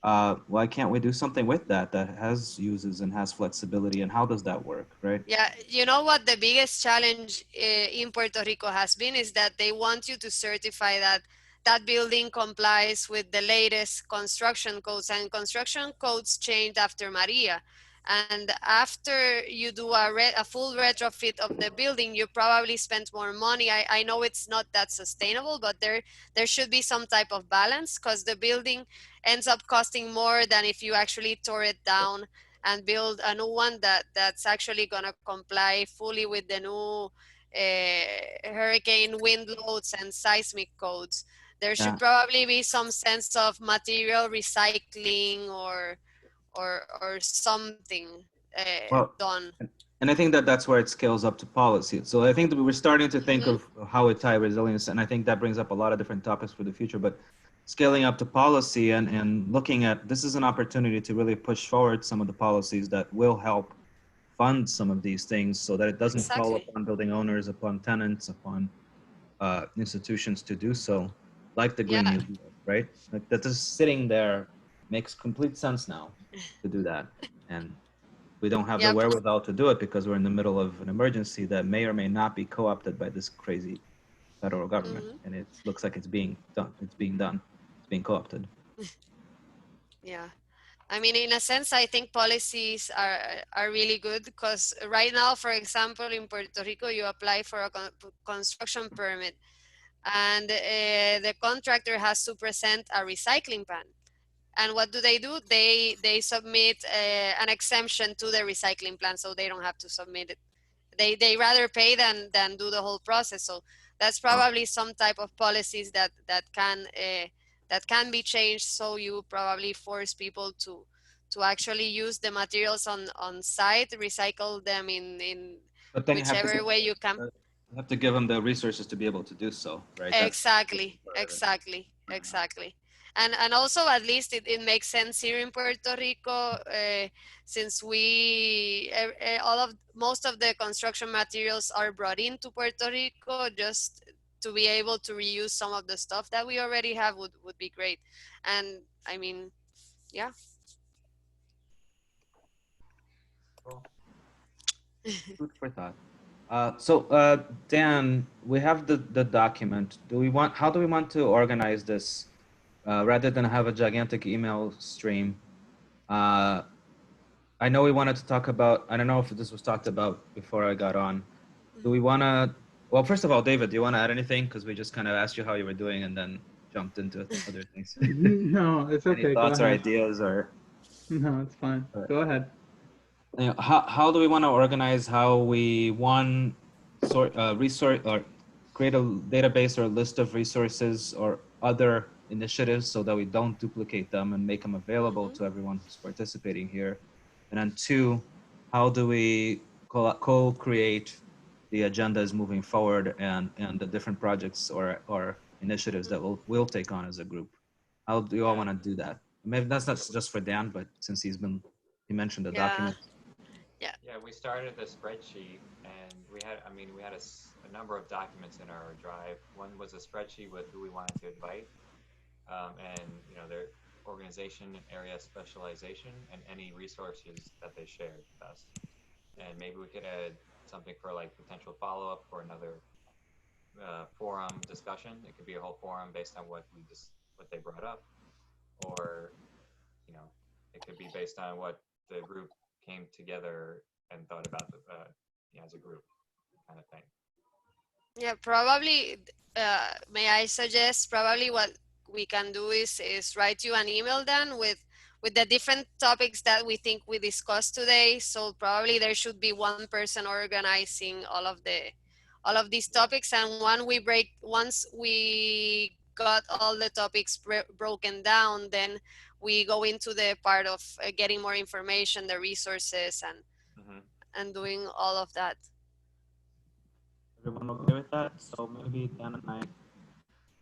why can't we do something with that has uses and has flexibility, and how does that work, right? Yeah, you know what the biggest challenge in Puerto Rico has been is that they want you to certify that that building complies with the latest construction codes, and construction codes changed after Maria. And after you do a full retrofit of the building, you probably spend more money. I know it's not that sustainable, but there should be some type of balance, because the building ends up costing more than if you actually tore it down and build a new one that's actually going to comply fully with the new hurricane wind loads and seismic codes. There should probably be some sense of material recycling or something done. And I think that's where it scales up to policy. So I think that we're starting to think of how we tie resilience, and I think that brings up a lot of different topics for the future. But scaling up to policy and looking at this is an opportunity to really push forward some of the policies that will help fund some of these things, so that it doesn't fall upon building owners, upon tenants, upon institutions to do so, like the Green New Deal, right? Like that just sitting there makes complete sense now to do that. And we don't have the wherewithal to do it because we're in the middle of an emergency that may or may not be co-opted by this crazy federal government. And it looks like it's being done. It's being co-opted. Yeah. I mean, in a sense, I think policies are really good, because right now, for example, in Puerto Rico, you apply for a construction permit, and the contractor has to present a recycling plan. And what do? They submit an exemption to the recycling plan, so they don't have to submit it. They rather pay than do the whole process. So that's probably some type of policies that can be changed. So you probably force people to actually use the materials on site, recycle them in whichever way you can. You have to give them the resources to be able to do so, right? Exactly. And also, at least it makes sense here in Puerto Rico, since most of the construction materials are brought into Puerto Rico. Just to be able to reuse some of the stuff that we already have would be great. And I mean, yeah. Food for thought. So Dan, we have the document. How do we want to organize this rather than have a gigantic email stream? I know we wanted to talk about, I don't know if this was talked about before I got on. Do we want to, well, first of all, David, do you want to add anything? Because we just kind of asked you how you were doing and then jumped into other things. No, it's okay. Any thoughts or ideas or? No, it's fine. Go ahead. how do we want to organize how we resource or create a database or list of resources or other initiatives so that we don't duplicate them and make them available to everyone who's participating here. And then two, how do we co-create the agendas moving forward and the different projects or initiatives that we'll take on as a group? How do you all want to do that? Maybe that's not just for Dan, but since he mentioned the document. Yeah, we started the spreadsheet, and we had a number of documents in our drive. One was a spreadsheet with who we wanted to invite, and their organization, area specialization, and any resources that they shared with us. And maybe we could add something for like potential follow-up for another forum discussion. It could be a whole forum based on what they brought up, or it could be based on what the group came together and thought about as a group kind of thing. Yeah, probably. May I suggest? Probably what we can do is write you an email then with the different topics that we think we discussed today. So probably there should be one person organizing all of these topics, and once we got all the topics broken down, then we go into the part of getting more information, the resources, and doing all of that. Everyone okay with that? So maybe Dan and I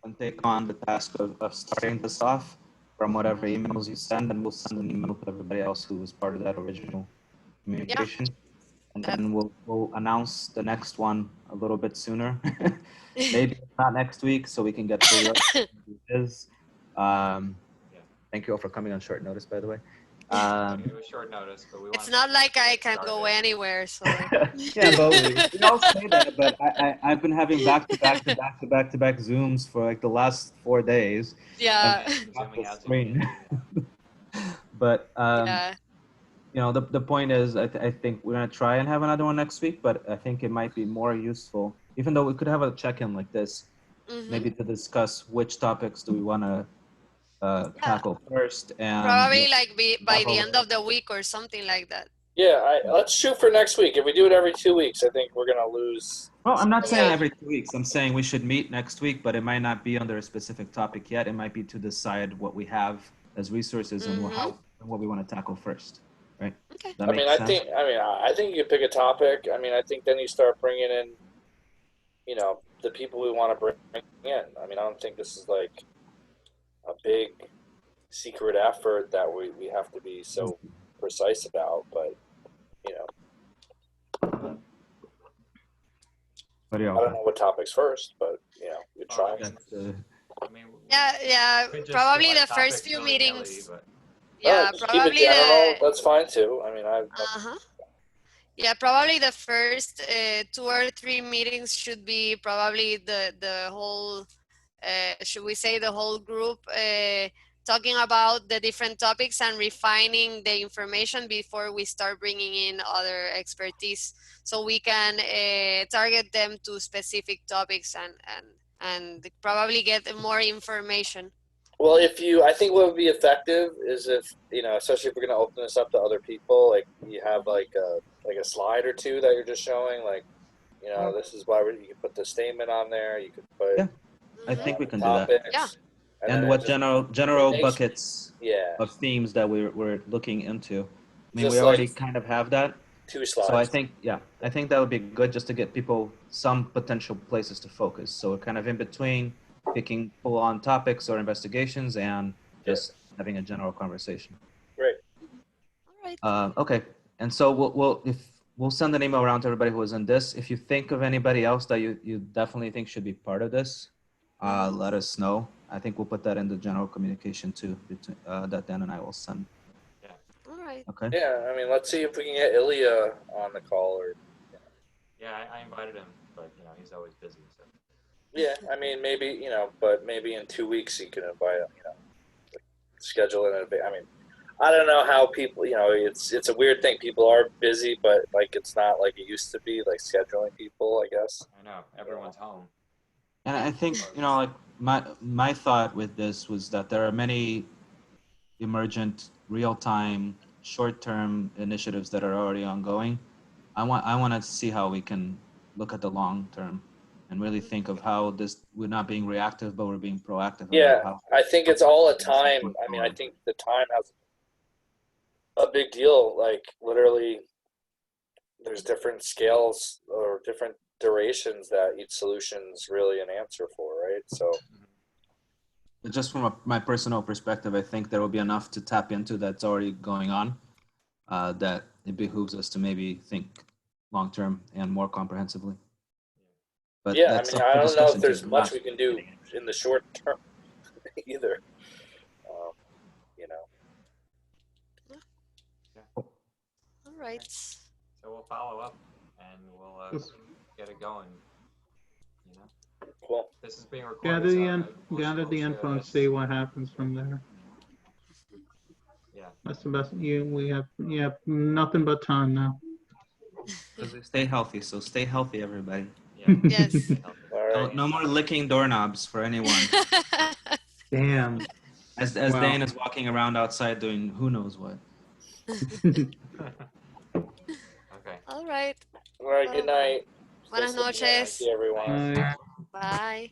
can take on the task of starting this off from whatever emails you send, and we'll send an email to everybody else who was part of that original communication. Yeah. And then we'll announce the next one a little bit sooner. Maybe not next week, so we can get fully up to is. Thank you all for coming on short notice, by the way. It was short notice, but it's not like I can go anywhere. So yeah, but we all say that. But I've been having back to back Zooms for like the last 4 days. Yeah. But yeah. The point is, I think we're gonna try and have another one next week. But I think it might be more useful, even though we could have a check-in like this, maybe to discuss which topics do we want to tackle first, and probably like by the end of the week or something like that. Yeah, let's shoot for next week. If we do it every 2 weeks, I think we're gonna lose. Well, I'm not saying every 2 weeks. I'm saying we should meet next week, but it might not be under a specific topic yet. It might be to decide what we have as resources and what we want to tackle first, right? Okay. I think you could pick a topic. I think then you start bringing in, the people we want to bring in. I don't think this is like a big secret effort that we have to be so precise about, but I don't know what topics first, but we try. Probably the first few meetings. Probably that's fine too. Yeah, probably the first 2 or 3 meetings should be probably the whole, should we say the whole group talking about the different topics and refining the information before we start bringing in other expertise, so we can target them to specific topics and probably get more information. Well, I think what would be effective is if, especially if we're going to open this up to other people, like you have like a slide or two that you're just showing, like, this is why you can put the statement on there. You could put. I think we can topics, do that. Yeah. And what general buckets of themes that we're looking into. We already kind of have that. 2 slides. So I think that would be good just to get people some potential places to focus. So we're kind of in between picking full-on topics or investigations and just having a general conversation. Great. All right. Okay. And so we'll send an email around to everybody who is in this. If you think of anybody else that you definitely think should be part of this, let us know. I think we'll put that in the general communication too, that Dan and I will send. Yeah. All right. Okay. Yeah, let's see if we can get Ilya on the call. Yeah, I invited him, but he's always busy. So. Yeah, maybe but maybe in 2 weeks you can invite him. Schedule it. I don't know how people. It's a weird thing. People are busy, but like it's not like it used to be. Like scheduling people, I guess. I know everyone's home. And I think like my thought with this was that there are many emergent real-time short-term initiatives that are already ongoing. I want to see how we can look at the long term and really think of how we're not being reactive, but we're being proactive. Yeah, about I think it's all a time. I mean, I think the time has a big deal. Like literally, there's different scales or different durations that each solution's really an answer for, right? So just from my personal perspective, I think there will be enough to tap into that's already going on, that it behooves us to maybe think long term and more comprehensively. But yeah, I mean, I don't know if there's much we can do in the short term either. You know. All right. So we'll follow up and we'll get it going. You know. Cool. This is being recorded. Gather the info and see what happens from there. Yeah. That's the best. We have nothing but time now. Stay healthy. So stay healthy, everybody. Yeah. Yes. All right. No more licking doorknobs for anyone. Damn. As Wow. Dane is walking around outside doing who knows what. Okay. All right. All right. Good night. Buenas Stay safe. noches. Thank you, everyone. Bye. Bye.